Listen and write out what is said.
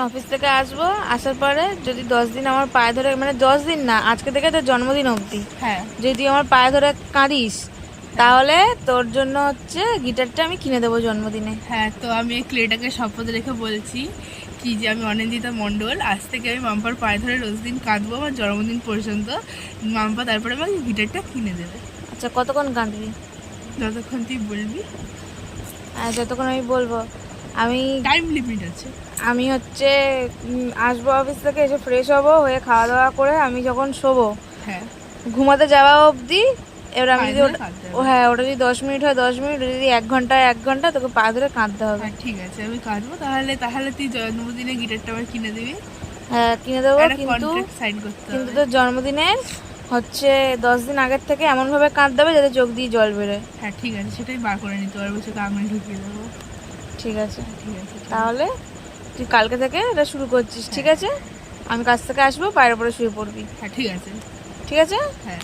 Office থেকে আসবো, আসার পরে যদি 10 দিন আমার পায়ে ধরে, মানে 10 দিন না, আজকে থেকে তো জন্মদিন অবধি হ্যাঁ যদি আমার পায়ে ধরে কাঁদিস, তাহলে তোর জন্য হচ্ছে গিটারটা আমি কিনে দেবো জন্মদিনে। হ্যাঁ, তো আমি এই ক্লেটাকে শপথ রেখে বলছি কি যে আমি অনিন্দিতা মণ্ডল, আজ থেকে আমি মাম্পার পায়ে ধরে রোজ দিন কাঁদবো আমার জন্মদিন পর্যন্ত। মাম্পা তারপরে আমাকে গিটারটা কিনে দেবে। আচ্ছা, কতক্ষণ কাঁদবি? যতক্ষণ তুই বলবি। যতক্ষণ আমি বলবো। আমি টাইম লিমিট আছে। আমি হচ্ছে আসবো অফিস থেকে, এসে ফ্রেশ হবো, হয়ে খাওয়া দাওয়া করে আমি যখন শোবো, হ্যাঁ, ঘুমাতে যাওয়া অবধি, এবার আমি পায়ে যদি ধরে কাঁদতে হবে। হ্যাঁ, ওটা যদি 10 মিনিট হয় 10 মিনিট, যদি 1 ঘন্টা হয় 1 ঘন্টা, তোকে পা ধরে কাঁদতে হবে। হ্যাঁ ঠিক আছে, আমি কাঁদবো। তাহলে তাহলে তুই জন্মদিনে গিটারটা আমার কিনে দিবি। হ্যাঁ, কিনে দেবো, একটা কিন্তু কন্ট্রাক্ট সাইন করতে কিন্তু হবে। তোর জন্মদিনের হচ্ছে 10 দিন আগের থেকে এমনভাবে কাঁদতে হবে যাতে চোখ দিয়ে জল বেরোয়। হ্যাঁ ঠিক আছে, সেটাই বার করে নিতে পারবো, চোখে আঙুল ঢুকিয়ে দেবো। ঠিক আছে, ঠিক আছে, ঠিক আছে। তাহলে তুই কালকে থেকে এটা শুরু করছিস, ঠিক আছে? আমি কাজ থেকে আসবো, পায়ের উপরে শুয়ে পড়বি, হ্যাঁ ঠিক আছে। ঠিক আছে? হ্যাঁ।